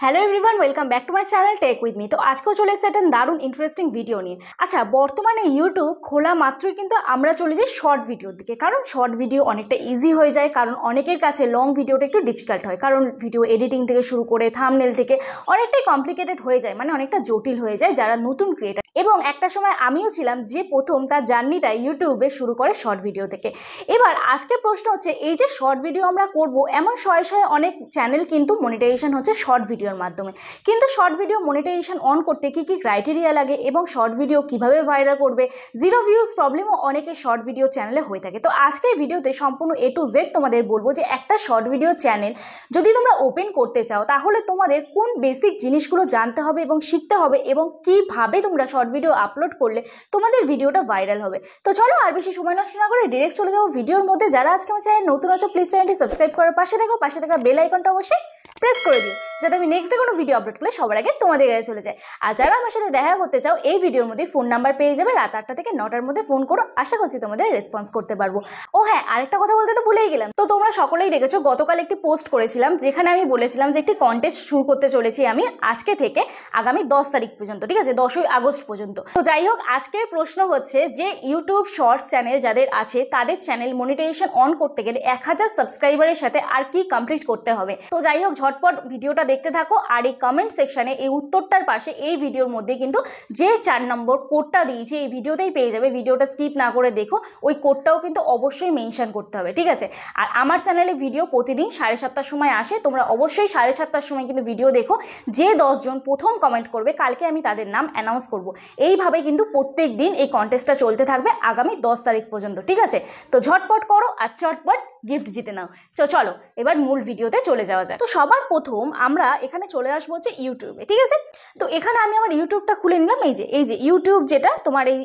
Hello everyone, welcome back to my channel tech with me. তো আজকেও চলে এসেছে একটা দারুণ ইন্টারেস্টিং ভিডিও নিয়ে। আচ্ছা, বর্তমানে ইউটিউব খোলা মাত্রই কিন্তু আমরা চলে যাই শর্ট ভিডিওর দিকে, কারণ শর্ট ভিডিও অনেকটা ইজি হয়ে যায়। কারণ অনেকের কাছে লং ভিডিওটা একটু ডিফিকাল্ট হয়, কারণ ভিডিও এডিটিং থেকে শুরু করে থাম্বনেল থেকে অনেকটাই কমপ্লিকেটেড হয়ে যায়, মানে অনেকটা জটিল হয়ে যায় যারা নতুন ক্রিয়েটার। এবং একটা সময় আমিও ছিলাম যে প্রথম তার জার্নিটা ইউটিউবে শুরু করে শর্ট ভিডিও থেকে। এবার আজকের প্রশ্ন হচ্ছে, এই যে শর্ট ভিডিও আমরা করব, এমন শয়ে শয়ে অনেক চ্যানেল কিন্তু মনিটাইজেশন হচ্ছে শর্ট ভিডিওর মাধ্যমে। কিন্তু শর্ট ভিডিও মনিটাইজেশন অন করতে কি কি ক্রাইটেরিয়া লাগে এবং শর্ট ভিডিও কিভাবে ভাইরাল করবে, জিরো ভিউজ প্রবলেমও অনেকে শর্ট ভিডিও চ্যানেলে হয়ে থাকে। তো আজকে এই ভিডিওতে সম্পূর্ণ A to Z তোমাদের বলবো যে একটা শর্ট ভিডিও চ্যানেল যদি তোমরা ওপেন করতে চাও, তাহলে তোমাদের কোন বেসিক জিনিসগুলো জানতে হবে এবং শিখতে হবে, এবং কিভাবে তোমরা শর্ট ভিডিও আপলোড করলে তোমাদের ভিডিওটা ভাইরাল হবে। তো চলো আর বেশি সময় নষ্ট না করে ডিরেক্ট চলে যাবো ভিডিওর মধ্যে। যারা আজকে আমার চ্যানেল নতুন আছো, প্লিজ চ্যানেলটি সাবস্ক্রাইব করার পাশে থাকা বেল আইকনটা অবশ্যই প্রেস করে দিও, যাতে আমি নেক্সট ডে কোনো ভিডিও আপলোড করলে সবার আগে তোমাদের কাছে চলে যায়। আর যারা আমার সাথে দেখা করতে চাও, এই ভিডিওর মধ্যে ফোন নাম্বার পেয়ে যাবে। রাত 8টা থেকে 9টার মধ্যে ফোন করো, আশা করছি তোমাদের রেসপন্স করতে পারবো। ও হ্যাঁ, আরেকটা কথা বলতে তো ভুলেই গেলাম। তো তোমরা সকলেই দেখেছো, গতকাল একটি পোস্ট করেছিলাম যেখানে আমি বলেছিলাম যে একটি কন্টেস্ট শুরু করতে চলেছি আমি আজকে থেকে আগামী 10 তারিখ পর্যন্ত, ঠিক আছে, 10ই আগস্ট পর্যন্ত। তো যাই হোক, আজকের প্রশ্ন হচ্ছে যে ইউটিউব শর্টস চ্যানেল যাদের আছে, তাদের চ্যানেল মনিটাইজেশন অন করতে গেলে 1000 সাবস্ক্রাইবারের সাথে আর কি কমপ্লিট করতে হবে। তো যাই হোক, ঝটপট ভিডিওটা দেখতে থাকো। আর এই কমেন্ট সেকশনে এই উত্তরটার পাশে এই ভিডিওর মধ্যে কিন্তু যে 4 নম্বর কোডটা দিয়েছি এই ভিডিওতেই পেয়ে যাবে। ভিডিওটা স্কিপ না করে দেখো, ওই কোডটাও কিন্তু অবশ্যই মেনশন করতে হবে, ঠিক আছে। আর আমার চ্যানেলে ভিডিও প্রতিদিন 7:30টার সময় আসে, তোমরা অবশ্যই 7:30টার সময় কিন্তু ভিডিও দেখো। যে 10 জন প্রথম কমেন্ট করবে, কালকে আমি তাদের নাম অ্যানাউন্স করব। এইভাবে কিন্তু প্রত্যেক দিন এই কন্টেস্টটা চলতে থাকবে আগামী 10 তারিখ পর্যন্ত, ঠিক আছে। তো ঝটপট করো আর চটপট গিফট জিতে নাও। তো চলো এবার মূল ভিডিওতে চলে যাওয়া যায়। তো সবার প্রথম আমরা এখানে চলে আসবো হচ্ছে ইউটিউবে, ঠিক আছে। তো এখানে আমি আমার ইউটিউবটা খুলে নিলাম। এই যে ইউটিউব, যেটা তোমার এই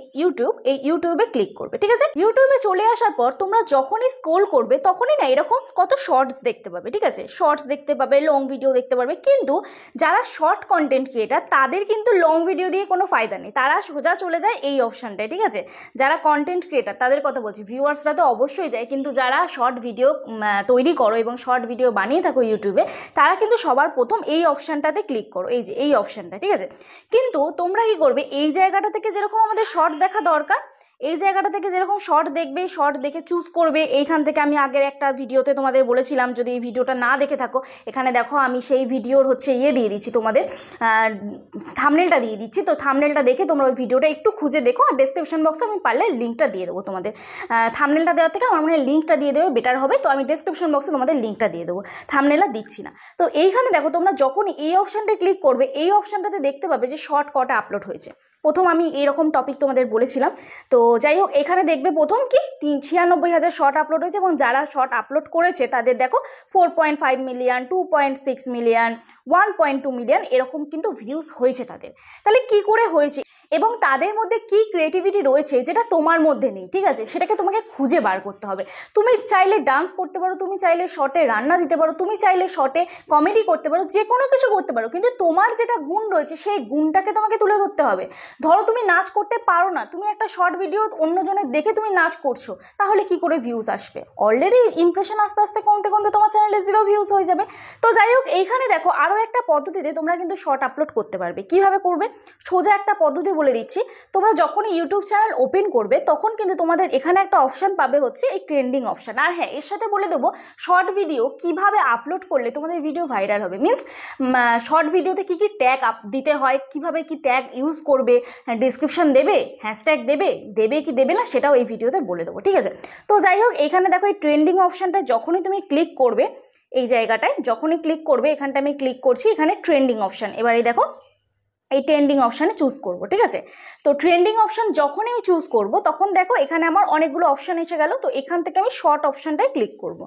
ইউটিউবে ক্লিক করবে, ঠিক আছে। ইউটিউবে চলে আসার পর তোমরা যখনই স্ক্রল করবে, তখনই না এরকম কত শর্টস দেখতে পাবে, ঠিক আছে। শর্টস দেখতে পাবে, লং ভিডিও দেখতে পারবে। কিন্তু যারা শর্ট কন্টেন্ট ক্রিয়েটার, তাদের কিন্তু লং ভিডিও দিয়ে কোনো ফায়দা নেই, তারা সোজা চলে যায় এই অপশানটায়, ঠিক আছে। যারা কন্টেন্ট ক্রিয়েটার তাদের কথা বলছি, ভিউয়ার্সরা তো অবশ্যই যায়, কিন্তু যারা শর্ট ভিডিও তৈরি করো এবং শর্ট ভিডিও বানিয়ে থাকো ইউটিউবে, তারা কিন্তু সবার প্রথম এই অপশানটাতে ক্লিক করো, এই যে এই অপশানটা, ঠিক আছে। কিন্তু তোমরা কি করবে, এই জায়গাটা থেকে যেরকম আমাদের শর্ট দেখা দরকার, এই জায়গাটা থেকে যেরকম শর্ট দেখবে, শর্ট দেখে চুজ করবে। এইখান থেকে আমি আগের একটা ভিডিওতে তোমাদের বলেছিলাম, যদি এই ভিডিওটা না দেখে থাকো, এখানে দেখো আমি সেই ভিডিওর হচ্ছে দিয়ে দিচ্ছি, তোমাদের থাম্বনেলটা দিয়ে দিচ্ছি। তো থাম্বনেলটা দেখে তোমরা ওই ভিডিওটা একটু খুঁজে দেখো, আর ডেসক্রিপশন বক্সে আমি পারলে লিঙ্কটা দিয়ে দেবো তোমাদের। থাম্বনেলটা দেওয়ার থেকে আমার মনে হয় লিঙ্কটা দিয়ে দেবে বেটার হবে। তো আমি ডেসক্রিপশন বক্সে তোমাদের লিঙ্কটা দিয়ে দেবো, থাম্বনেলটা দিচ্ছি না। তো এইখানে দেখো, তোমরা যখন এই অপশানটা ক্লিক করবে, এই অপশানটাতে দেখতে পাবে যে শর্ট কটা আপলোড হয়েছে। প্রথম আমি এইরকম টপিক তোমাদের বলেছিলাম। তো যাই হোক, এখানে দেখবে প্রথম কি 96,000 শর্ট আপলোড হয়েছে, এবং যারা শর্ট আপলোড করেছে তাদের দেখো 4.5 মিলিয়ন, 2.6 মিলিয়ন, 1.2 মিলিয়ন এরকম কিন্তু ভিউজ হয়েছে তাদের। তাহলে কি করে হয়েছে এবং তাদের মধ্যে কি ক্রিয়েটিভিটি রয়েছে যেটা তোমার মধ্যে নেই, ঠিক আছে, সেটাকে তোমাকে খুঁজে বার করতে হবে। তুমি চাইলে ডান্স করতে পারো, তুমি চাইলে শর্টে রান্না দিতে পারো, তুমি চাইলে শর্টে কমেডি করতে পারো, যে কোনো কিছু করতে পারো, কিন্তু তোমার যেটা গুণ রয়েছে সেই গুণটাকে তোমাকে তুলে ধরতে হবে। ধরো তুমি নাচ করতে পারো না, তুমি একটা শর্ট ভিডিও অন্যজনের দেখে তুমি নাচ করছো, তাহলে কি করে ভিউজ আসবে? অলরেডি ইমপ্রেশন আস্তে আস্তে কমতে কমতে তোমার চ্যানেলে 0 ভিউজ হয়ে যাবে। তো যাই হোক, এইখানে দেখো আরও একটা পদ্ধতিতে তোমরা কিন্তু শর্ট আপলোড করতে পারবে। কিভাবে করবে? সোজা একটা পদ্ধতি বলে দিচ্ছি। তোমরা যখনই ইউটিউব চ্যানেল ওপেন করবে, তখন কিন্তু তোমাদের এখানে একটা অপশান পাবে, হচ্ছে এই ট্রেন্ডিং অপশান। আর হ্যাঁ, এর সাথে বলে দেবো শর্ট ভিডিও কিভাবে আপলোড করলে তোমাদের ভিডিও ভাইরাল হবে। মিনস শর্ট ভিডিওতে কি কি ট্যাগ দিতে হয়, কিভাবে কি ট্যাগ ইউজ করবে, ডিসক্রিপশন দেবে, হ্যাশট্যাগ দেবে কি দেবে না, সেটাও এই ভিডিওতে বলে দেবো, ঠিক আছে। তো যাই হোক, এখানে দেখো এই ট্রেন্ডিং অপশানটা যখনই তুমি ক্লিক করবে, এই জায়গাটায় যখনই ক্লিক করবে, এখানটা আমি ক্লিক করছি, এখানে ট্রেন্ডিং অপশান। এবার এই দেখো এই ট্রেন্ডিং অপশানে চুজ করব, ঠিক আছে। তো ট্রেন্ডিং অপশান যখনই আমি চুজ করব, তখন দেখো এখানে আমার অনেকগুলো অপশান এসে গেল। তো এখান থেকে আমি শর্ট অপশানটায় ক্লিক করব।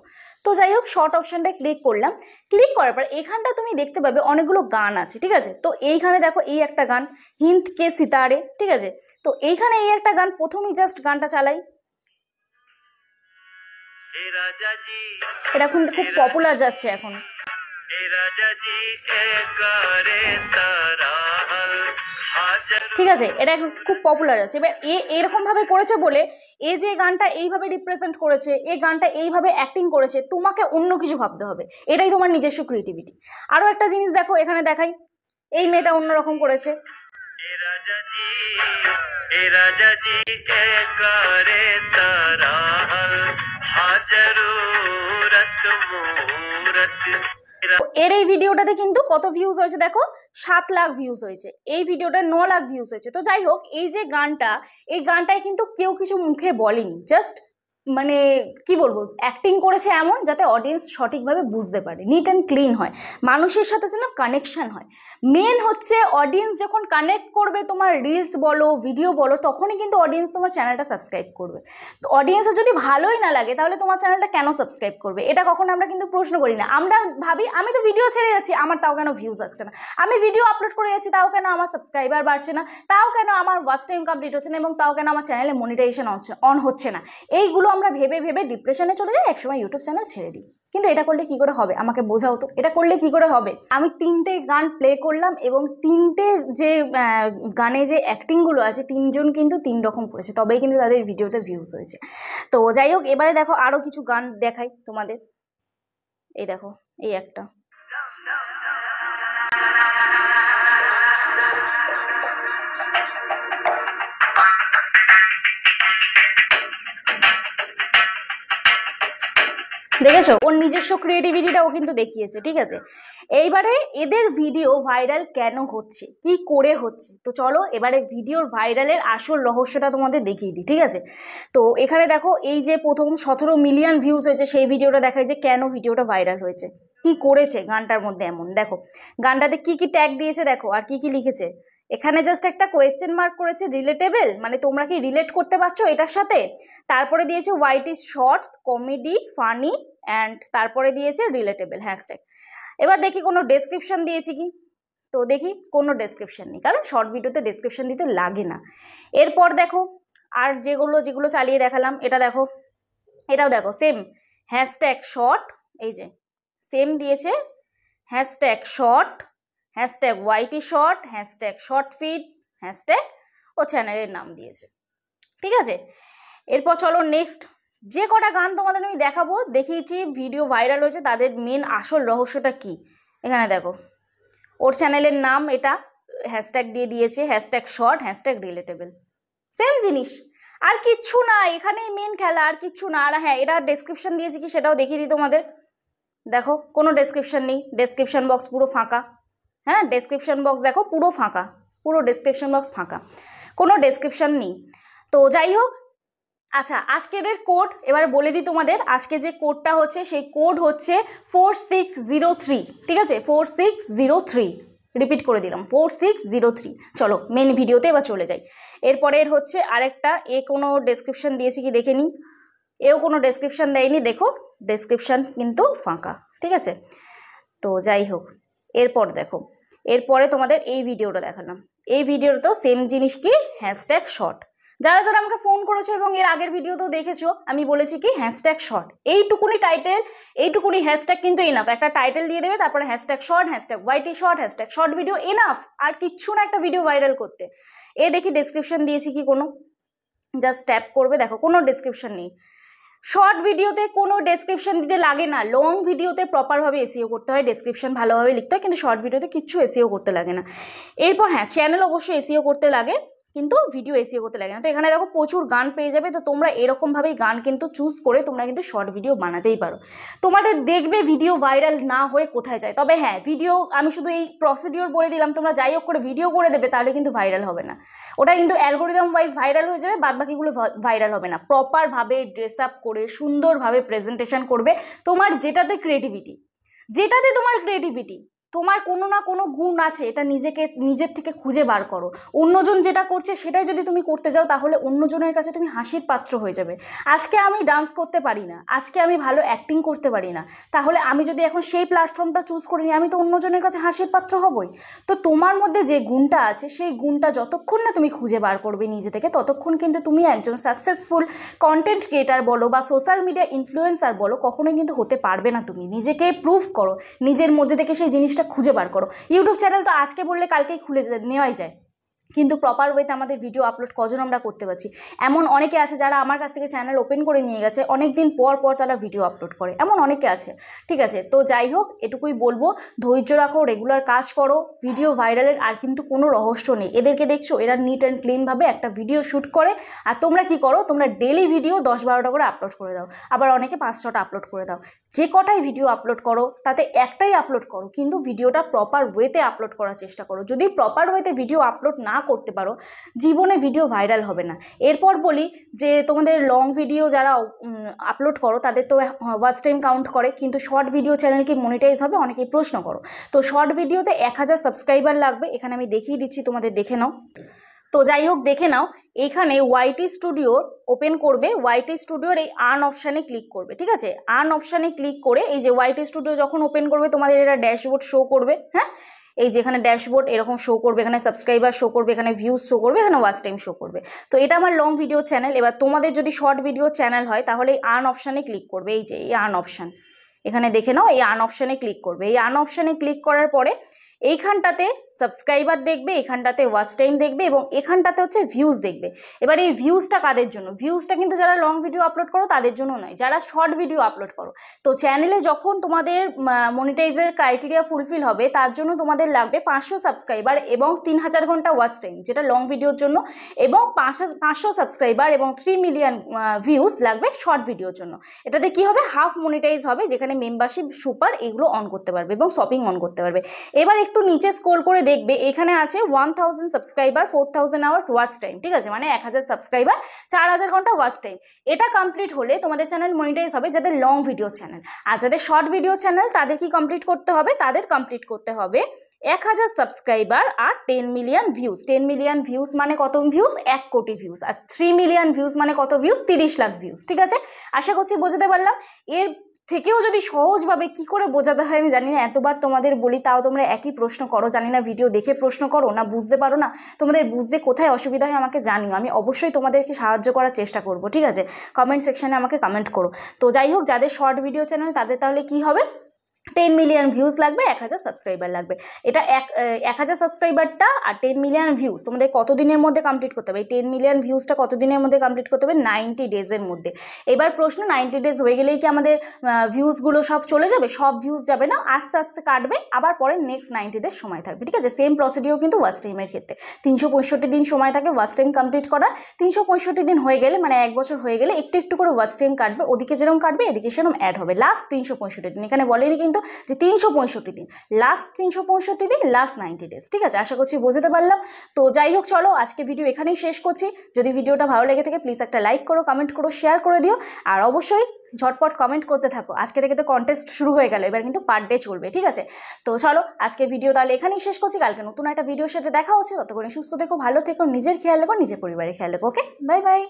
তো যাই হোক, শর্ট অপশানটায় ক্লিক করলাম। ক্লিক করার পর এখানটা তুমি দেখতে পাবে অনেকগুলো গান আছে, ঠিক আছে। তো এইখানে দেখো এই একটা গান, হিন্দ কে সিতারে, ঠিক আছে। তো এইখানে এই একটা গান, প্রথমেই জাস্ট গানটা চালাই। এটা কিন্তু খুব পপুলার যাচ্ছে এখন। ঠিক আছে, এটা খুব পপুলার আছে। এবার এরকম ভাবে করেছে বলে এ যে গানটা এইভাবে রিপ্রেজেন্ট করেছে, এই গানটা এইভাবে অ্যাক্টিং করেছে, তোমাকে অন্য কিছু ভাবতে হবে, এটাই তোমার নিজস্ব ক্রিয়েটিভিটি। আরো একটা জিনিস দেখো, এখানে দেখাই, এই মেয়েটা অন্যরকম করেছে। এর এই ভিডিওটাতে কিন্তু কত ভিউজ হয়েছে দেখো, 7 লাখ ভিউজ হয়েছে। এই ভিডিওটা 9 লাখ ভিউজ হয়েছে। তো যাই হোক, এই যে গানটা, এই গানটায় কিন্তু কেউ কিছু মুখে বলেনি, জাস্ট মানে কি বলবো, অ্যাক্টিং করেছে এমন যাতে অডিয়েন্স সঠিকভাবে বুঝতে পারে, নিট অ্যান্ড ক্লিন হয়, মানুষের সাথে যেন কানেকশন হয়। মেন হচ্ছে অডিয়েন্স যখন কানেক্ট করবে তোমার রিলস বলো, ভিডিও বলো, তখনই কিন্তু অডিয়েন্স তোমার চ্যানেলটা সাবস্ক্রাইব করবে। তো অডিয়েন্সের যদি ভালোই না লাগে তাহলে তোমার চ্যানেলটা কেন সাবস্ক্রাইব করবে? এটা কখন আমরা কিন্তু প্রশ্ন করি না। আমরা ভাবি আমি তো ভিডিও ছেড়ে যাচ্ছি, আমার তাও কেন ভিউজ আসছে না, আমি ভিডিও আপলোড করে যাচ্ছি, তাও কেন আমার সাবস্ক্রাইবার বাড়ছে না, তাও কেন আমার ওয়াচ টাইম কমপ্লিট হচ্ছে না, এবং তাও কেন আমার চ্যানেলে মনিটাইজেশন অন হচ্ছে না। এইগুলো আমরা ভেবে ভেবে ডিপ্রেশনে চলে যাই, একসময় ইউটিউব চ্যানেল ছেড়ে দিই। কিন্তু এটা করলে কি করে হবে, আমাকে বোঝাও তো, এটা করলে কি করে হবে? আমি 3টে গান প্লে করলাম, এবং 3টে যে গানে যে অ্যাক্টিংগুলো আছে, 3জন কিন্তু 3 রকম করেছে, তবেই কিন্তু তাদের ভিডিওতে ভিউজ হয়েছে। তো যাই হোক, এবারে দেখো আরো কিছু গান দেখাই তোমাদের। এই দেখো, এই একটা, দেখেছো, ওর নিজস্ব ক্রিয়েটিভিটিটাও কিন্তু দেখিয়েছে। ঠিক আছে, এইবারে এদের ভিডিও ভাইরাল কেন হচ্ছে, কি করে হচ্ছে, তো চলো এবারে ভিডিওর ভাইরালের আসল রহস্যটা তোমাদের দেখিয়ে দিই। ঠিক আছে, তো এখানে দেখো, এই যে প্রথম 17 মিলিয়ন ভিউজ হয়েছে, সেই ভিডিওটা দেখায় যে কেন ভিডিওটা ভাইরাল হয়েছে, কি করেছে গানটার মধ্যে এমন। দেখো গানটাতে কি কি ট্যাগ দিয়েছে দেখো, আর কি কি লিখেছে। এখানে জাস্ট একটা কোয়েশ্চেন মার্ক করেছে, রিলেটেবল, মানে তোমরা কি রিলেট করতে পারছো এটার সাথে। তারপরে দিয়েছে white is short, comedy, funny, and তারপরে দিয়েছে রিলেটেবল হ্যাশট্যাগ। এবার দেখি কোনো ডেসক্রিপশন দিয়েছি কি, তো দেখি কোনো ডেসক্রিপশন নেই, কারণ শর্ট ভিডিওতে ডেসক্রিপশন দিতে লাগে না। এরপর দেখো আর যেগুলো চালিয়ে দেখালাম, এটা দেখো, এটাও দেখো সেম হ্যাশট্যাগ শর্ট, এই যে সেম দিয়েছে hashtag short, hashtag YT short, hashtag short feed, hashtag ও চ্যানেলের নাম দিয়েছে। ঠিক আছে, এরপর চলো নেক্সট যে কটা গান তোমাদের আমি দেখাবো, দেখিয়েছি ভিডিও ভাইরাল হয়েছে, তাদের মেন আসল রহস্যটা কি। এখানে দেখো ওর চ্যানেলের নাম, এটা হ্যাশট্যাগ দিয়ে দিয়েছে, hashtag short, hashtag relatable, same জিনিস, আর কিচ্ছু না, এখানেই মেন খেলা, আর কিচ্ছু না। আর হ্যাঁ, এটা ডেসক্রিপশন দিয়েছি কি সেটাও দেখিয়ে দিই তোমাদের। দেখো কোনো ডেসক্রিপশন নেই, ডেসক্রিপশন বক্স পুরো ফাঁকা। হ্যাঁ, ডেসক্রিপশন বক্স দেখো পুরো ফাঁকা, পুরো ডেসক্রিপশন বক্স ফাঁকা, কোনো ডেসক্রিপশন নেই। তো যাই হোক, আচ্ছা আজকের কোড এবারে বলে দিই তোমাদের। আজকে যে কোডটা হচ্ছে, সেই কোড হচ্ছে 4603। ঠিক আছে, 4603, রিপিট করে দিলাম 4603। চলো মেন ভিডিওতে এবার চলে যাই। এরপরে হচ্ছে আরেকটা, এ কোনো ডেসক্রিপশন দিয়েছি কি দেখে নিই, এও কোনো ডেসক্রিপশন দেয়নি, দেখো ডেসক্রিপশন কিন্তু ফাঁকা। ঠিক আছে, তো যাই হোক, এরপর দেখো, এরপরে তোমাদের এই ভিডিওটা দেখালাম, এই ভিডিওটাতেও সেম জিনিস কি হ্যাশট্যাগ শর্ট। যারা যারা আমাকে ফোন করেছো এবং এর আগের ভিডিওতেও দেখেছো, আমি বলেছি কি হ্যাশট্যাগ শর্ট, এইটুকুনি টাইটেল, এইটুকুনি হ্যাশট্যাগ কিন্তু এনাফ। একটা টাইটেল দিয়ে দেবে, তারপরে hashtag short, hashtag YT short, hashtag short video, enough, আর কিচ্ছু না একটা ভিডিও ভাইরাল করতে। এ দেখি ডেসক্রিপশন দিয়েছি কি কোনো, জাস্ট ট্যাপ করবে, দেখো কোনো ডেসক্রিপশন নেই। শর্ট ভিডিওতে কোনো ডেসক্রিপশন দিতে লাগে না, লং ভিডিওতে প্রপারভাবে এসইও করতে হয়, ডেসক্রিপশন ভালোভাবে লিখতে হয়, কিন্তু শর্ট ভিডিওতে কিচ্ছু এসইও করতে লাগে না। এরপর হ্যাঁ, চ্যানেল অবশ্যই এসইও করতে লাগে, কিন্তু ভিডিও এসইও করতে লাগে না। তো এখানে দেখো প্রচুর গান পেয়ে যাবে, তো তোমরা এরকমভাবেই গান কিন্তু চুজ করে তোমরা কিন্তু শর্ট ভিডিও বানাতেই পারো। তোমাদের দেখবে ভিডিও ভাইরাল না হয়ে কোথায় যায়। তবে হ্যাঁ, ভিডিও আমি শুধু এই প্রসিডিওর বলে দিলাম, তোমরা যাই হোক করে ভিডিও করে দেবে, তাহলে কিন্তু ভাইরাল হবে না। ওটা কিন্তু অ্যালগোরিদম ওয়াইজ ভাইরাল হয়ে যাবে, বাদ বাকিগুলো ভাইরাল হবে না। প্রপারভাবে ড্রেস আপ করে সুন্দরভাবে প্রেজেন্টেশন করবে, তোমার যেটাতে ক্রিয়েটিভিটি, যেটাতে তোমার ক্রিয়েটিভিটি, তোমার কোনো না কোনো গুণ আছে, এটা নিজের থেকে খুঁজে বার করো। অন্যজন যেটা করছে সেটাই যদি তুমি করতে যাও, তাহলে অন্যজনের কাছে তুমি হাসির পাত্র হয়ে যাবে। আজকে আমি ডান্স করতে পারি না, আজকে আমি ভালো অ্যাক্টিং করতে পারি না, তাহলে আমি যদি এখন সেই প্ল্যাটফর্মটা চুজ করিনি, আমি তো অন্যজনের কাছে হাসির পাত্র হবই। তো তোমার মধ্যে যে গুণটা আছে, সেই গুণটা যতক্ষণ না তুমি খুঁজে বার করবে নিজে থেকে, ততক্ষণ কিন্তু তুমি একজন সাকসেসফুল কন্টেন্ট ক্রিয়েটার বলো বা সোশ্যাল মিডিয়া ইনফ্লুয়েন্সার বলো, কখনোই কিন্তু হতে পারবে না। তুমি নিজেকে প্রুভ করো, নিজের মধ্যে থেকে সেই জিনিসটা খুঁজে বার করো। ইউটিউব চ্যানেল তো আজকে বললে কালকেই খুলে নেওয়াই যায়, কিন্তু প্রপার ওয়েতে আমাদের ভিডিও আপলোড কজন আমরা করতে পারছি। এমন অনেকে আছে যারা আমার কাছ থেকে চ্যানেল ওপেন করে নিয়ে গেছে, অনেক দিন পর পর তারা ভিডিও আপলোড করে, এমন অনেকে আছে। ঠিক আছে, তো যাই হোক, এটুকুই বলবো, ধৈর্য রাখো, রেগুলার কাজ করো, ভিডিও ভাইরালের আর কিন্তু কোনো রহস্য নেই। এদেরকে দেখছো, এরা নিট অ্যান্ড ক্লিনভাবে একটা ভিডিও শ্যুট করে, আর তোমরা কি করো, তোমরা ডেলি ভিডিও 10-12টা করে আপলোড করে দাও, আবার অনেকে 5-6টা আপলোড করে দাও। যে কটাই ভিডিও আপলোড করো তাতে একটাই আপলোড করো, কিন্তু ভিডিওটা প্রপার ওয়েতে আপলোড করার চেষ্টা করো। যদি প্রপার ওয়েতে ভিডিও আপলোড না করতে পারো, জীবনে ভিডিও ভাইরাল হবে না। এরপর বলি যে তোমাদের লং ভিডিও যারা আপলোড করো তাদের তো ওয়াচ টাইম কাউন্ট করে, কিন্তু শর্ট ভিডিও চ্যানেল কি মনিটাইজ হবে, অনেকেই প্রশ্ন করো। তো শর্ট ভিডিওতে 1000 সাবস্ক্রাইবার লাগবে, এখানে আমি দেখিয়ে দিচ্ছি, তোমাদের দেখে নাও। তো যাই হোক, দেখে নাও, এইখানে ওয়াইটি স্টুডিও ওপেন করবে, ওয়াইটি স্টুডিওর এই আর্ন অপশানে ক্লিক করবে। ঠিক আছে, আর্ন অপশানে ক্লিক করে এই যে ওয়াইটি স্টুডিও যখন ওপেন করবে, তোমাদের এটা ড্যাশবোর্ড শো করবে। হ্যাঁ, এই যে এখানে ড্যাশবোর্ড এরকম শো করবে, এখানে সাবস্ক্রাইবার শো করবে, এখানে ভিউজ শো করবে, এখানে ওয়াচ টাইম শো করবে। তো এটা আমার লং ভিডিও চ্যানেল। এবার তোমাদের যদি শর্ট ভিডিও চ্যানেল হয় তাহলে এই আর্ন অপশানে ক্লিক করবে, এই যে এই আর্ন অপশান, এখানে দেখে নাও, এই আর্ন অপশানে ক্লিক করবে। এই আর্ন অপশানে ক্লিক করার পরে এইখানটাতে সাবস্ক্রাইবার দেখবে, এখানটাতে ওয়াচ টাইম দেখবে, এবং এখানটাতে হচ্ছে ভিউজ দেখবে। এবার এই ভিউজটা কাদের জন্য? ভিউজটা কিন্তু যারা লং ভিডিও আপলোড করো তাদের জন্য নয়, যারা শর্ট ভিডিও আপলোড করো। তো চ্যানেলে যখন তোমাদের মনিটাইজের ক্রাইটেরিয়া ফুলফিল হবে, তার জন্য তোমাদের লাগবে 500 সাবস্ক্রাইবার এবং 3000 ঘন্টা ওয়াচ টাইম, যেটা লং ভিডিওর জন্য, এবং 500 সাবস্ক্রাইবার এবং 3 মিলিয়ন ভিউজ লাগবে শর্ট ভিডিওর জন্য। এটাতে কি হবে, হাফ মনিটাইজ হবে, যেখানে মেম্বারশিপ, সুপার এগুলো অন করতে পারবে এবং শপিং অন করতে পারবে। এবার একটু নিচে স্ক্রল করে দেখবে, এখানে আছে 1000 সাবস্ক্রাইবার 4000 আওয়ার্স ওয়াচ টাইম। ঠিক আছে, মানে 1000 সাবস্ক্রাইবার 4000 ঘন্টা ওয়াচ টাইম। এটা কমপ্লিট হলে তোমাদের চ্যানেল মনিটাইজ হবে, যাদের লং ভিডিও চ্যানেল। আর যাদের শর্ট ভিডিও চ্যানেল তাদের কি কমপ্লিট করতে হবে? তাদের কমপ্লিট করতে হবে 1000 সাবস্ক্রাইবার আর 10 মিলিয়ন ভিউজ। 10 মিলিয়ন ভিউজ মানে কত ভিউজ? 1 কোটি ভিউজ। আর 3 মিলিয়ন ভিউজ মানে কত ভিউজ? 30 লাখ ভিউজ। ঠিক আছে, আশা করছি বোঝাতে পারলাম। এর থেকেও যদি সহজভাবে কি করে বোঝাতে হয় আমি জানি না, এতবার তোমাদের বলি তাও তোমরা একই প্রশ্ন করো। জানি না ভিডিও দেখে প্রশ্ন করো না বুঝতে পারো না, তোমাদের বুঝতে কোথায় অসুবিধা হয় আমাকে জানিও, আমি অবশ্যই তোমাদেরকে সাহায্য করার চেষ্টা করব। ঠিক আছে, কমেন্ট সেকশানে আমাকে কমেন্ট করো। তো যাই হোক, যাদের শর্ট ভিডিও চ্যানেল তাদের তাহলে কি হবে, 10 মিলিয়ন ভিউজ লাগবে, 1000 সাবস্ক্রাইবার লাগবে। এটা 1000 সাবস্ক্রাইবারটা আর 10 মিলিয়ন ভিউজ তোমাদের কত দিনের মধ্যে কমপ্লিট করতে হবে? এই 10 মিলিয়ন ভিউজটা কত দিনের মধ্যে কমপ্লিট করতে হবে? 90 ডেজের মধ্যে। এবার প্রশ্ন, 90 ডেজ হয়ে গেলেই কি আমাদের ভিউজগুলো সব চলে যাবে? সব ভিউজ যাবে না, আস্তে আস্তে কাটবে, আবার পরে নেক্সট 90 ডেজ সময় থাকবে। ঠিক আছে, সেম প্রসিডিওর কিন্তু ওয়াচ টাইমের ক্ষেত্রে 365 দিন সময় থাকে ওয়াচ টাইম কমপ্লিট করার। 365 দিন হয়ে গেলে, মানে 1 বছর হয়ে গেলে, একটু একটু করে ওয়াচ টাইম কাটবে, ওদিকে যেরকম কাটবে এদিকে সেরকম অ্যাড হবে। লাস্ট 365 দিন, এখানে বলেনি কিন্তু যে 365 দিন, লাস্ট 365 দিন, লাস্ট 90 ডেজ। ঠিক আছে, আশা করছি বোঝাতে পারলাম। তো যাই হোক, চলো আজকে ভিডিও এখানেই শেষ করছি। যদি ভিডিওটা ভালো লেগে থাকে প্লিজ একটা লাইক করো, কমেন্ট করো, শেয়ার করে দিও, আর অবশ্যই ঝটপট কমেন্ট করতে থাকো। আজকে থেকে তো কন্টেস্ট শুরু হয়ে গেল, এবার কিন্তু পার ডে চলবে। ঠিক আছে, তো চলো আজকে ভিডিও তাহলে এখানেই শেষ করছি। কালকে নতুন একটা ভিডিওর সাথে দেখা হচ্ছে। ততক্ষণ সুস্থ থেকো, ভালো থেকো, নিজের খেয়াল রেখো, নিজের পরিবারের খেয়াল রেখো। ওকে, বাই বাই।